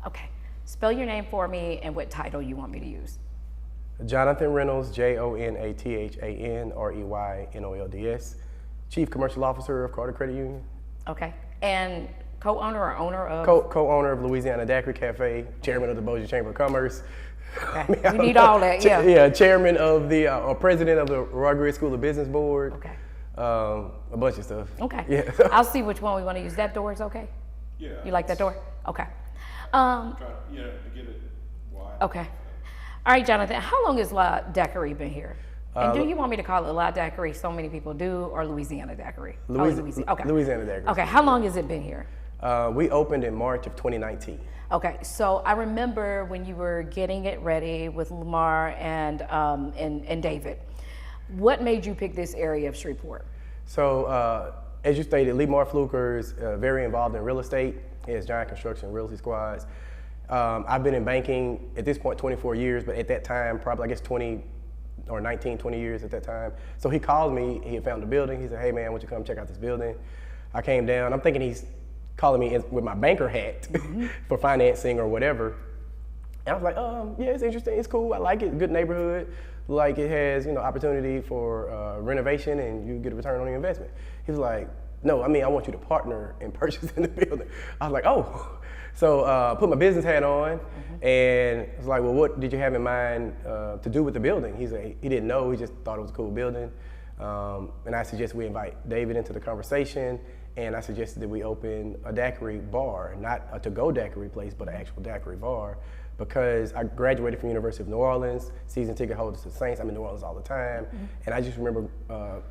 Okay. Spell your name for me and what title you want me to use. Jonathan Reynolds, JONATHAN Chief Commercial Officer of Carter Credit Union. Okay. And co-owner or owner of? Co-owner of Louisiana Daiquiri Cafe, chairman of the Bossier Chamber of Commerce. Okay. We need all that, yeah. Yeah, chairman of the, or president of the Rodriguez School of Business Board. Okay. A bunch of stuff. Okay. Yeah. I'll see which one we want to use. That door is okay? Yeah. You like that door? Okay. To get it wide. Okay. All right, Jonathan, how long has La Daiquiri been here? And do you want me to call it La Daiquiri, so many people do, or Louisiana Daiquiri? Okay. Louisiana Daiquiri. Okay, how long has it been here? We opened in March of 2019. Okay, so I remember when you were getting it ready with Lamar and David. What made you pick this area of Shreveport? So, as you stated, Lamar Fluker's very involved in real estate. He has giant construction realty squads. I've been in banking at this point 24 years, but at that time, probably I guess 20 years at that time. So he called me, he had found the building. He said, hey man, I want you to come check out this building. I came down, I'm thinking he's calling me with my banker hat for financing or whatever. And I was like, yeah, it's interesting, it's cool, I like it, good neighborhood. Like it has, opportunity for renovation and you get a return on your investment. He was like, no, I want you to partner in purchasing the building. I was like, oh. So put my business hat on and I was like, well, what did you have in mind to do with the building? He said he didn't know, he just thought it was a cool building. And I suggested we invite David into the conversation, and I suggested that we open a daiquiri bar, not a to-go daiquiri place, but an actual daiquiri bar, because I graduated from University of New Orleans, season ticket holder to the Saints. I'm in New Orleans all the time, and I just remember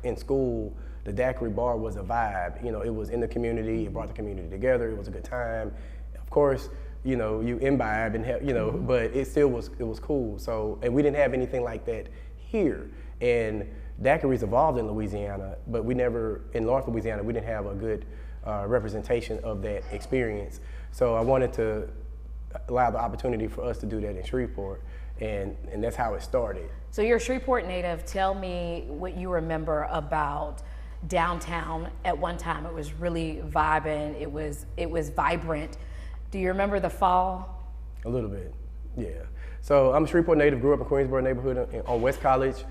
in school, the daiquiri bar was a vibe. It was in the community, it brought the community together, it was a good time. Of course, you imbibe and have, but it still was, it was cool. So, and we didn't have anything like that here. And daiquiris evolved in Louisiana, but we never, in North Louisiana, we didn't have a good representation of that experience. So I wanted to allow the opportunity for us to do that in Shreveport, and that's how it started. So you're a Shreveport native. Tell me what you remember about downtown. At one time, it was really vibing. It was vibrant. Do you remember the fall? A little bit, yeah. So I'm a Shreveport native, grew up in Queensboro neighborhood on West College.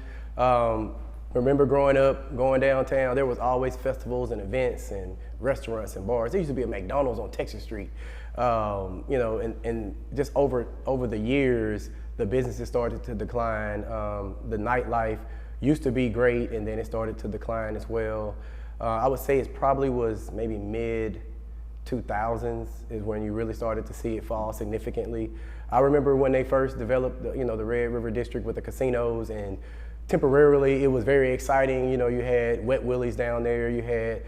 Remember growing up, going downtown, there was always festivals and events and restaurants and bars. There used to be a McDonald's on Texas Street. And just over the years, the businesses started to decline. The nightlife used to be great, and then it started to decline as well. I would say it probably was maybe mid-2000s is when you really started to see it fall significantly. I remember when they first developed the Red River District with the casinos, and temporarily it was very exciting. You had Wet Willie's down there, you had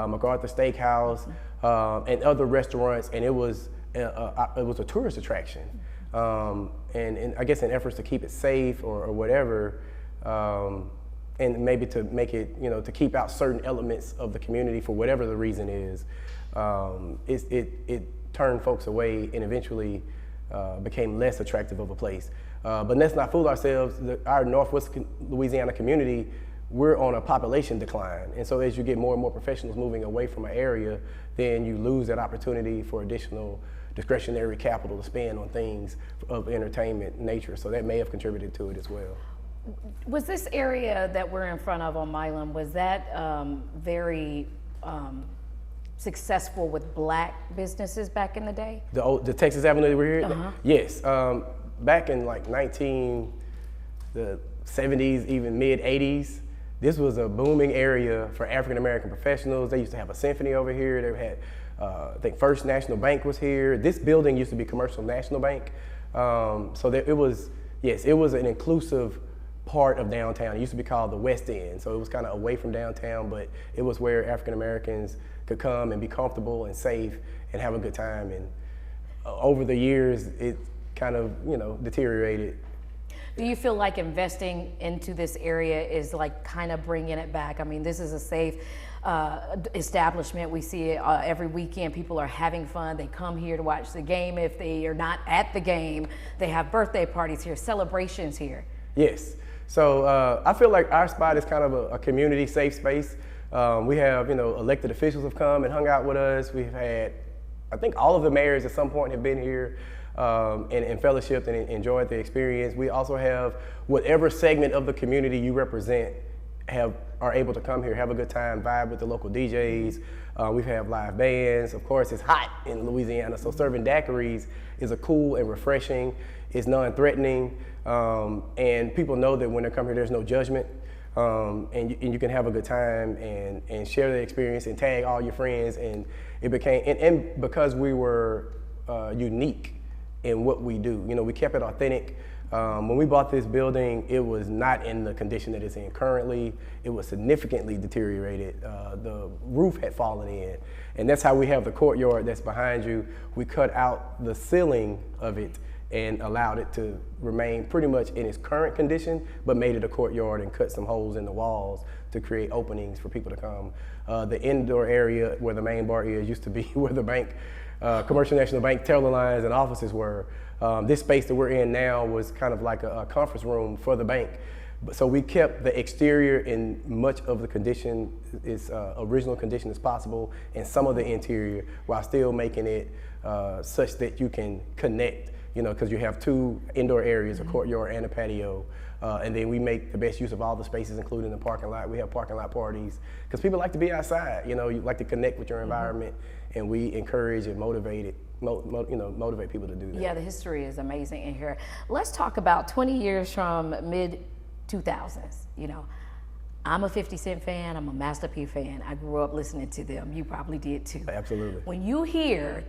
MacArthur Steakhouse, and other restaurants, and it was a tourist attraction. And I guess in efforts to keep it safe or whatever, and maybe to make it, to keep out certain elements of the community for whatever the reason is, it turned folks away and eventually became less attractive of a place. But let's not fool ourselves. Our Northwest Louisiana community, we're on a population decline. And so as you get more and more professionals moving away from an area, then you lose that opportunity for additional discretionary capital to spend on things of entertainment nature. So that may have contributed to it as well. Was this area that we're in front of on Milam, was that very successful with black businesses back in the day? The Texas Avenue that we're here? Uh-huh. Yes. Back in like the 70s, even mid 80s, this was a booming area for African American professionals. They used to have a symphony over here. They had, I think First National Bank was here. This building used to be Commercial National Bank. So it was an inclusive part of downtown. It used to be called the West End. So it was kind of away from downtown, but it was where African Americans could come and be comfortable and safe and have a good time. And over the years, it kind of, deteriorated. Do you feel like investing into this area is like kind of bringing it back? I mean, this is a safe establishment. We see it every weekend. People are having fun. They come here to watch the game. If they are not at the game, they have birthday parties here, celebrations here. Yes. So I feel like our spot is kind of a community safe space. We have, elected officials have come and hung out with us. We've had, I think all of the mayors at some point have been here. and fellowshiped and enjoyed the experience. We also have whatever segment of the community you represent are able to come here, have a good time, vibe with the local DJs. We have live bands. Of course, it's hot in Louisiana, so serving daiquiris is a cool and refreshing. It's non-threatening, and people know that when they come here, there's no judgment, and you can have a good time and share the experience and tag all your friends. And it became, and because we were unique in what we do, we kept it authentic. When we bought this building, it was not in the condition that it's in currently. It was significantly deteriorated. The roof had fallen in. And that's how we have the courtyard that's behind you. We cut out the ceiling of it and allowed it to remain pretty much in its current condition, but made it a courtyard and cut some holes in the walls to create openings for people to come. The indoor area where the main bar is used to be where the bank, Commercial National Bank teller lines and offices were. This space that we're in now was kind of like a conference room for the bank. So we kept the exterior in much of the condition, its original condition as possible, and some of the interior, while still making it such that you can connect, because you have two indoor areas, a courtyard and a patio. And then we make the best use of all the spaces, including the parking lot. We have parking lot parties, because people like to be outside, you like to connect with your environment, and we encourage and motivate it. Motivate people to do that. Yeah, the history is amazing in here. Let's talk about 20 years from mid-2000s. I'm a 50 Cent fan, I'm a Master P fan. I grew up listening to them. You probably did too. Absolutely. When you hear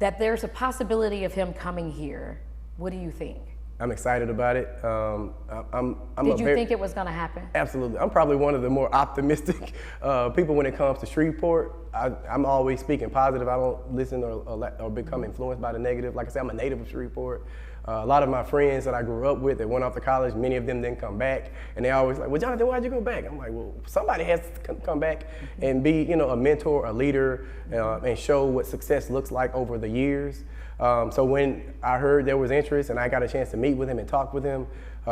that there's a possibility of him coming here, what do you think? I'm excited about it. Did you think it was going to happen? Absolutely. I'm probably one of the more optimistic people when it comes to Shreveport. I'm always speaking positive. I don't listen or become influenced by the negative. Like I said, I'm a native of Shreveport. A lot of my friends that I grew up with that went off to college, many of them didn't come back. And they always like, well, Jonathan, why'd you go back? I'm like, well, somebody has to come back and be, a mentor, a leader, and show what success looks like over the years. So when I heard there was interest and I got a chance to meet with him and talk with him,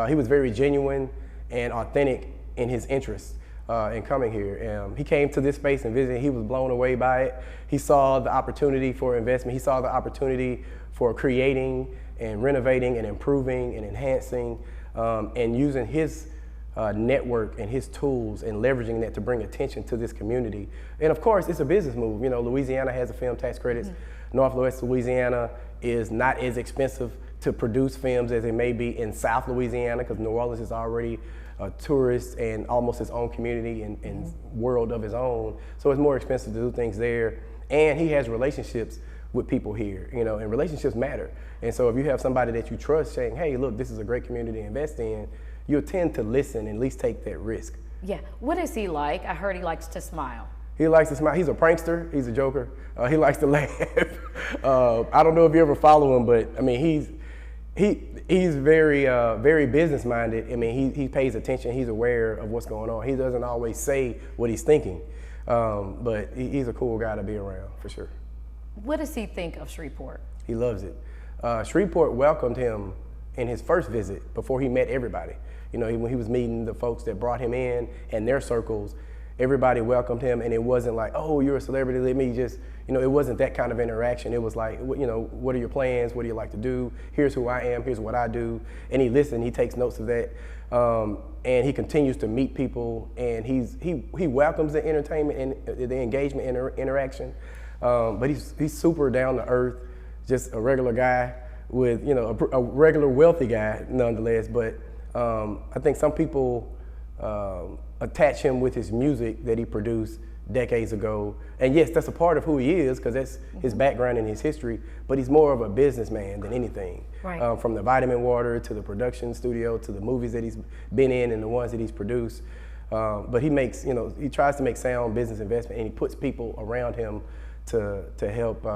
he was very genuine and authentic in his interest in coming here. He came to this space and visited. He was blown away by it. He saw the opportunity for investment. He saw the opportunity for creating and renovating and improving and enhancing and using his network and his tools and leveraging that to bring attention to this community. And of course, it's a business move. Louisiana has a film tax credits. Northwest Louisiana is not as expensive to produce films as it may be in South Louisiana, because New Orleans is already a tourist and almost its own community and world of its own. So it's more expensive to do things there. And he has relationships with people here, and relationships matter. And so if you have somebody that you trust saying, hey, look, this is a great community to invest in, you'll tend to listen and at least take that risk. Yeah. What is he like? I heard he likes to smile. He likes to smile. He's a prankster. He's a joker. He likes to laugh. I don't know if you ever follow him, but I mean, he's very very business minded. I mean, he pays attention. He's aware of what's going on. He doesn't always say what he's thinking, but he's a cool guy to be around for sure. What does he think of Shreveport? He loves it. Shreveport welcomed him in his first visit before he met everybody. When he was meeting the folks that brought him in and their circles, everybody welcomed him, and it wasn't like, oh, you're a celebrity, let me just, it wasn't that kind of interaction. It was like, what are your plans? What do you like to do? Here's who I am, here's what I do. And he listens, he takes notes of that. And he continues to meet people, and he welcomes the entertainment and the engagement and interaction. But he's super down to earth, just a regular guy with, a regular wealthy guy nonetheless. But I think some people attach him with his music that he produced decades ago. And yes, that's a part of who he is, because that's his background and his history, but he's more of a businessman than anything. Right. From the vitamin water to the production studio to the movies that he's been in and the ones that he's produced. But he makes, he tries to make sound business investment, and he puts people around him to help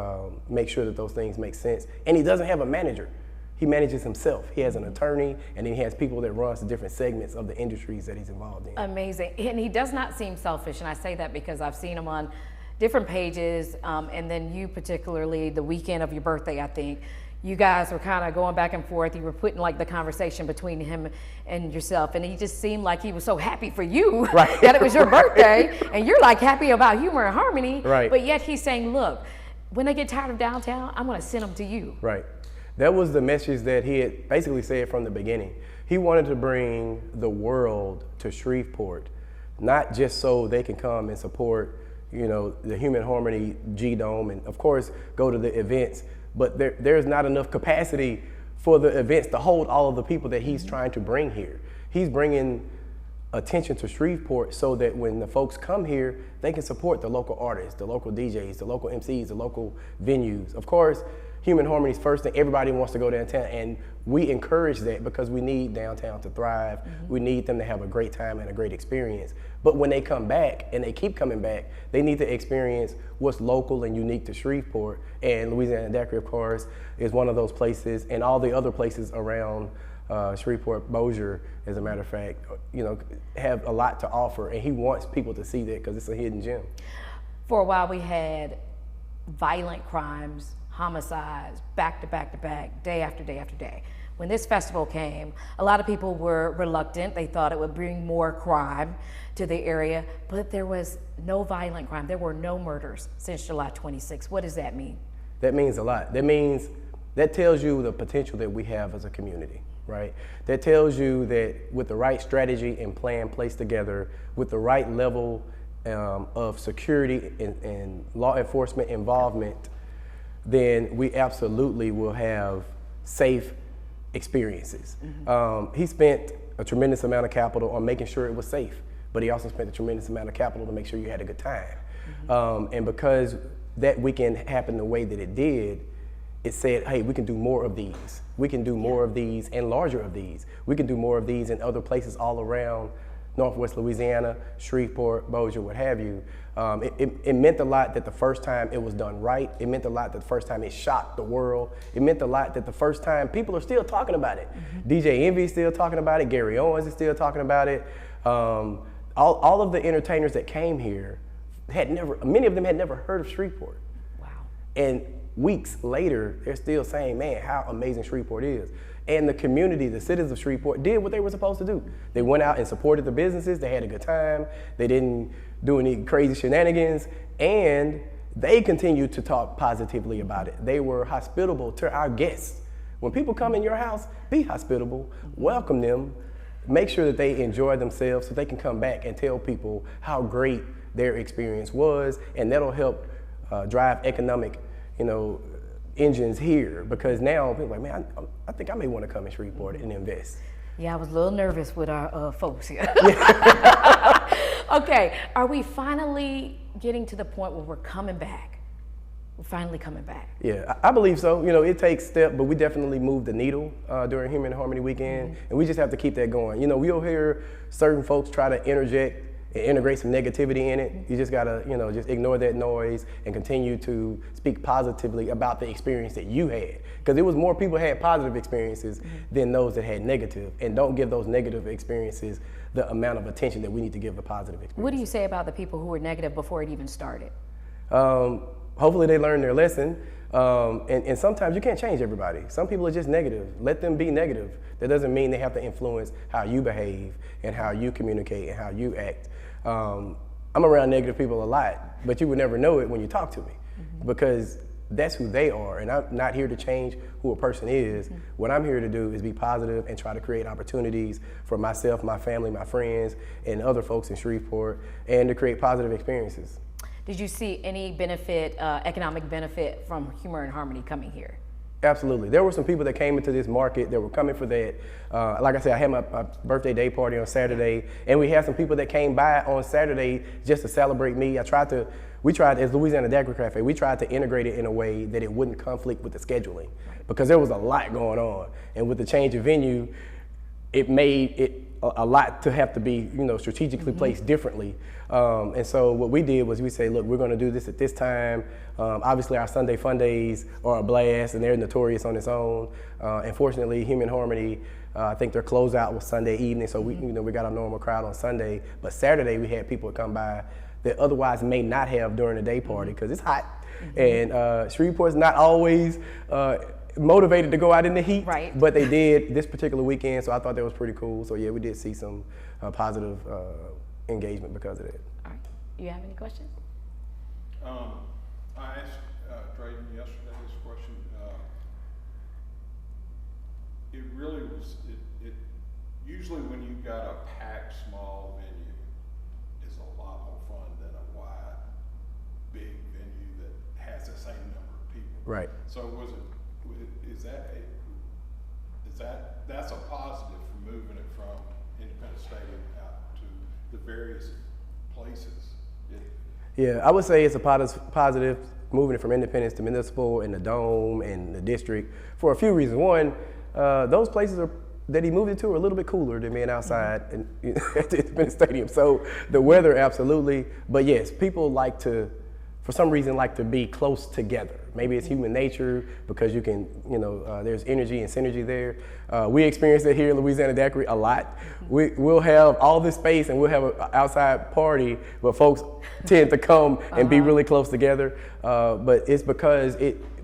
make sure that those things make sense. And he doesn't have a manager. He manages himself. He has an attorney, and then he has people that runs the different segments of the industries that he's involved in. Amazing. And he does not seem selfish, and I say that because I've seen him on different pages, and then you particularly, the weekend of your birthday, I think, you guys were kind of going back and forth. You were putting like the conversation between him and yourself, and he just seemed like he was so happy for you right. that it was your birthday, and you're like happy about humor and harmony, right. But yet he's saying, look, when they get tired of downtown, I'm going to send them to you. Right. That was the message that he had basically said from the beginning. He wanted to bring the world to Shreveport, not just so they can come and support, the Human Harmony G-Dome and of course go to the events, but there's not enough capacity for the events to hold all of the people that he's trying to bring here. He's bringing attention to Shreveport so that when the folks come here, they can support the local artists, the local DJs, the local MCs, the local venues. Of course, Human Harmony is first thing. Everybody wants to go downtown, and we encourage that because we need downtown to thrive. We need them to have a great time and a great experience. But when they come back, and they keep coming back, they need to experience what's local and unique to Shreveport. And Louisiana Daiquiri, of course, is one of those places, and all the other places around Shreveport, Bossier, as a matter of fact, have a lot to offer, and he wants people to see that because it's a hidden gem. For a while, we had violent crimes, homicides, back to back to back, day after day after day. When this festival came, a lot of people were reluctant. They thought it would bring more crime to the area, but there was no violent crime. There were no murders since July 26. What does that mean? That means a lot. That tells you the potential that we have as a community, right? That tells you that with the right strategy and plan placed together, with the right level of security and law enforcement involvement, then we absolutely will have safe experiences. He spent a tremendous amount of capital on making sure it was safe, but he also spent a tremendous amount of capital to make sure you had a good time. And because that weekend happened the way that it did, it said, hey, we can do more of these. We can do more of these and larger of these. We can do more of these in other places all around Northwest Louisiana, Shreveport, Bossier, what have you. It meant a lot that the first time it was done right. It meant a lot that the first time it shocked the world. It meant a lot that the first time people are still talking about it. DJ Envy is still talking about it. Gary Owens is still talking about it. All of the entertainers that came here many of them had never heard of Shreveport. Wow. And weeks later, they're still saying, man, how amazing Shreveport is. And the community, the citizens of Shreveport, did what they were supposed to do. They went out and supported the businesses. They had a good time. They didn't do any crazy shenanigans. And they continued to talk positively about it. They were hospitable to our guests. When people come in your house, be hospitable, welcome them, make sure that they enjoy themselves so they can come back and tell people how great their experience was. And that'll help drive economic, engines here, because now people are like, man, I think I may want to come in Shreveport and invest. Yeah, I was a little nervous with our folks here. Okay, are we finally getting to the point where we're coming back? We're finally coming back. Yeah, I believe so. It takes steps, but we definitely moved the needle during Human Harmony Weekend, and we just have to keep that going. We'll hear certain folks try to interject and integrate some negativity in it. You just gotta, just ignore that noise and continue to speak positively about the experience that you had. Because it was more people had positive experiences than those that had negative. And don't give those negative experiences the amount of attention that we need to give the positive experiences. What do you say about the people who were negative before it even started? Hopefully they learned their lesson. And sometimes you can't change everybody. Some people are just negative. Let them be negative. That doesn't mean they have to influence how you behave and how you communicate and how you act. I'm around negative people a lot, but you would never know it when you talk to me because that's who they are. And I'm not here to change who a person is. What I'm here to do is be positive and try to create opportunities for myself, my family, my friends, and other folks in Shreveport, and to create positive experiences. Did you see any benefit, economic benefit from Humor and Harmony coming here? Absolutely. There were some people that came into this market that were coming for that. Like I said, I had my birthday day party on Saturday, and we had some people that came by on Saturday just to celebrate me. We tried, as Louisiana Daiquiri Cafe, we tried to integrate it in a way that it wouldn't conflict with the scheduling, because there was a lot going on. And with the change of venue, it made it a lot to have to be, strategically placed differently. And so what we did was we say, look, we're going to do this at this time. Obviously, our Sunday Fun Days are a blast, and they're notorious on its own. Unfortunately, Human Harmony, I think their closeout was Sunday evening, so we got a normal crowd on Sunday. But Saturday, we had people come by that otherwise may not have during the day party because it's hot. And Shreveport's not always motivated to go out in the heat, right, but they did this particular weekend, so I thought that was pretty cool. So yeah, we did see some positive engagement because of that. All right. You have any questions? I asked Drayden yesterday this question. it really was, usually when you've got a packed small venue, it's a lot more fun than a wide, big venue that has the same number of people. Right. So that's a positive for moving it from Independence Stadium out to the various places. Yeah, I would say it's a positive moving it from Independence to Municipal and the Dome and the District for a few reasons. One, those places that he moved it to are a little bit cooler than being outside at the Independence Stadium. So the weather, absolutely. But yes, people like to, for some reason, like to be close together. Maybe it's human nature because you can, there's energy and synergy there. We experience it here in Louisiana Daiquiri a lot. We'll have all this space and we'll have an outside party, but folks tend to come and be really close together. But it's because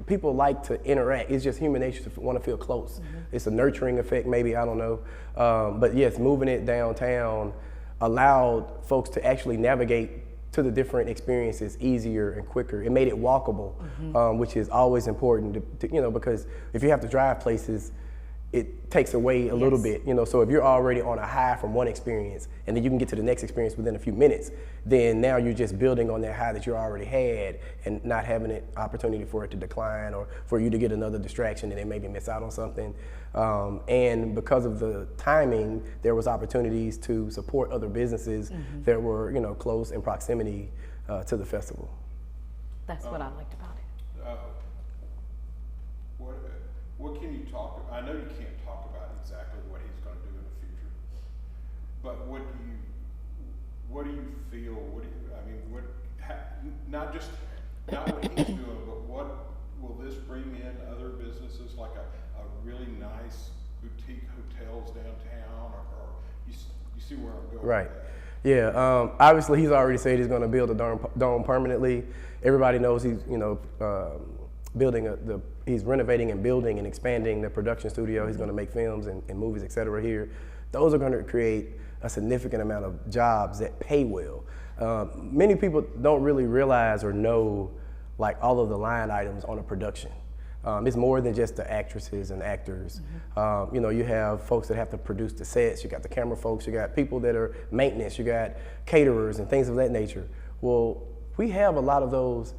people like to interact. It's just human nature to want to feel close. It's a nurturing effect, maybe, I don't know. But yes, moving it downtown allowed folks to actually navigate to the different experiences easier and quicker. It made it walkable, which is always important to, because if you have to drive places, it takes away a little bit, so if you're already on a high from one experience and then you can get to the next experience within a few minutes, then now you're just building on that high that you already had and not having an opportunity for it to decline or for you to get another distraction and then maybe miss out on something. And because of the timing, there was opportunities to support other businesses that were, close in proximity to the festival. That's what I liked about it. What can you talk about? I know you can't talk about exactly what he's going to do in the future, but what do you feel? Not what he's doing, but what will this bring in other businesses like a really nice boutique hotels downtown, or you see where I'm going? Right. With that? Yeah. Obviously, he's already said he's going to build a dome permanently. Everybody knows he's, he's renovating and building and expanding the production studio. He's going to make films and movies, et cetera, here. Those are going to create a significant amount of jobs that pay well. Many people don't really realize or know like all of the line items on a production. It's more than just the actresses and actors. You have folks that have to produce the sets, you got the camera folks, you got people that are maintenance, you got caterers and things of that nature. Well, we have a lot of those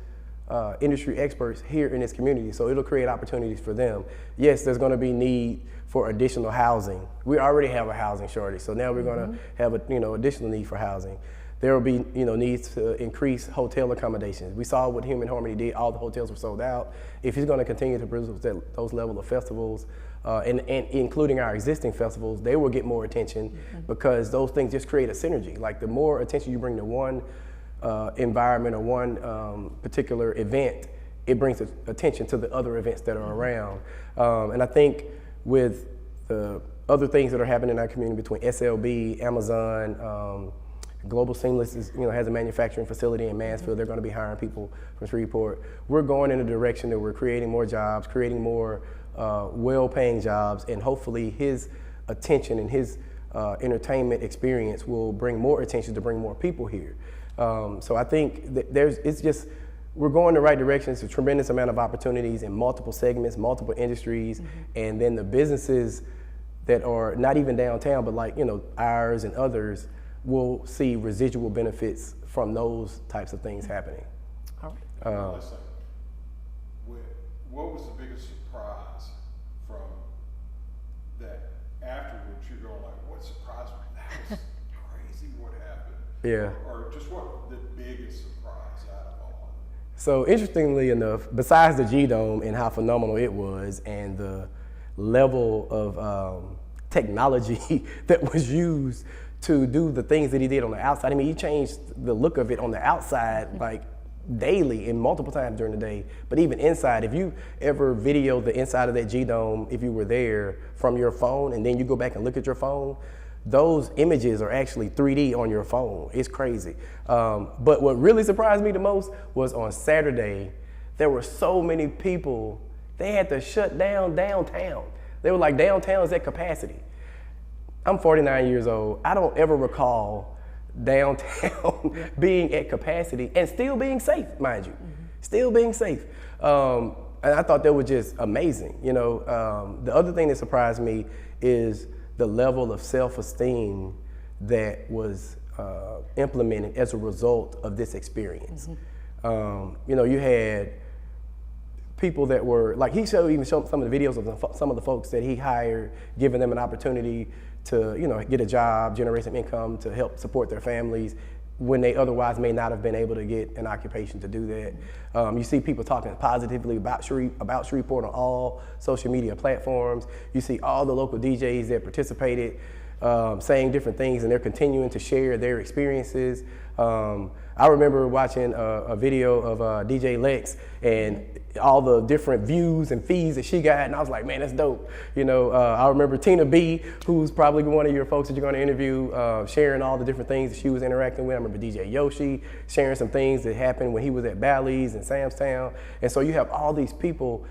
industry experts here in this community, so it'll create opportunities for them. Yes, there's going to be need for additional housing. We already have a housing shortage, so now we're going to have additional need for housing. There will be needs to increase hotel accommodations. We saw what Human Harmony did; all the hotels were sold out. If he's going to continue to produce those level of festivals, and including our existing festivals, they will get more attention because those things just create a synergy. Like the more attention you bring to one environment or one particular event, it brings attention to the other events that are around. And I think with the other things that are happening in our community between SLB, Amazon, Global Seamless has a manufacturing facility in Mansfield. They're going to be hiring people from Shreveport. We're going in a direction that we're creating more jobs, creating more well-paying jobs, and hopefully his attention and his entertainment experience will bring more attention to bring more people here. So I think that we're going the right direction. It's a tremendous amount of opportunities in multiple segments, multiple industries, and then the businesses that are not even downtown, but like, ours and others, will see residual benefits from those types of things happening. All right. Listen, what was the biggest surprise from that afterwards? You're going like, what surprised me? That was crazy what happened. Yeah. Or just what the biggest surprise out of all of it? So interestingly enough, besides the G-Dome and how phenomenal it was and the level of technology that was used to do the things that he did on the outside. I mean, he changed the look of it on the outside like daily and multiple times during the day. But even inside, if you ever video the inside of that G-Dome, if you were there from your phone and then you go back and look at your phone, those images are actually 3D on your phone. It's crazy. But what really surprised me the most was on Saturday, there were so many people, they had to shut down downtown. They were like, downtown is at capacity. I'm 49 years old. I don't ever recall downtown being at capacity and still being safe, mind you. Still being safe. and I thought that was just amazing. You know, the other thing that surprised me is the level of self-esteem that was implemented as a result of this experience. You know, you had people that were like, he even showed some of the videos of some of the folks that he hired, giving them an opportunity to, you know, get a job, generate some income to help support their families when they otherwise may not have been able to get an occupation to do that. You see people talking positively about Shreveport on all social media platforms. You see all the local DJs that participated saying different things, and they're continuing to share their experiences. I remember watching a video of DJ Lex and all the different views and feeds that she got, and I was like, man, that's dope. You know, I remember Tina B, who's probably one of your folks that you're going to interview, sharing all the different things that she was interacting with. I remember DJ Yoshi sharing some things that happened when he was at Bally's and Sam's Town. And so you have all these people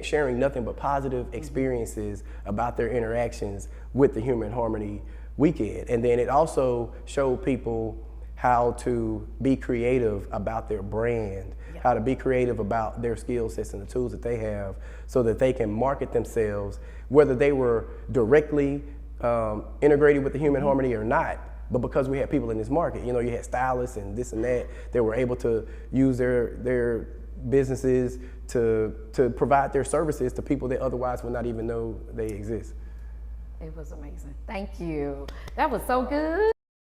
sharing nothing but positive experiences about their interactions with the Human Harmony Weekend. And then it also showed people how to be creative about their brand, how to be creative about their skill sets and the tools that they have so that they can market themselves, whether they were directly integrated with the Human Harmony or not. But because we had people in this market, you know, you had stylists and this and that were able to use their businesses to provide their services to people that otherwise would not even know they exist. It was amazing. Thank you. That was so good.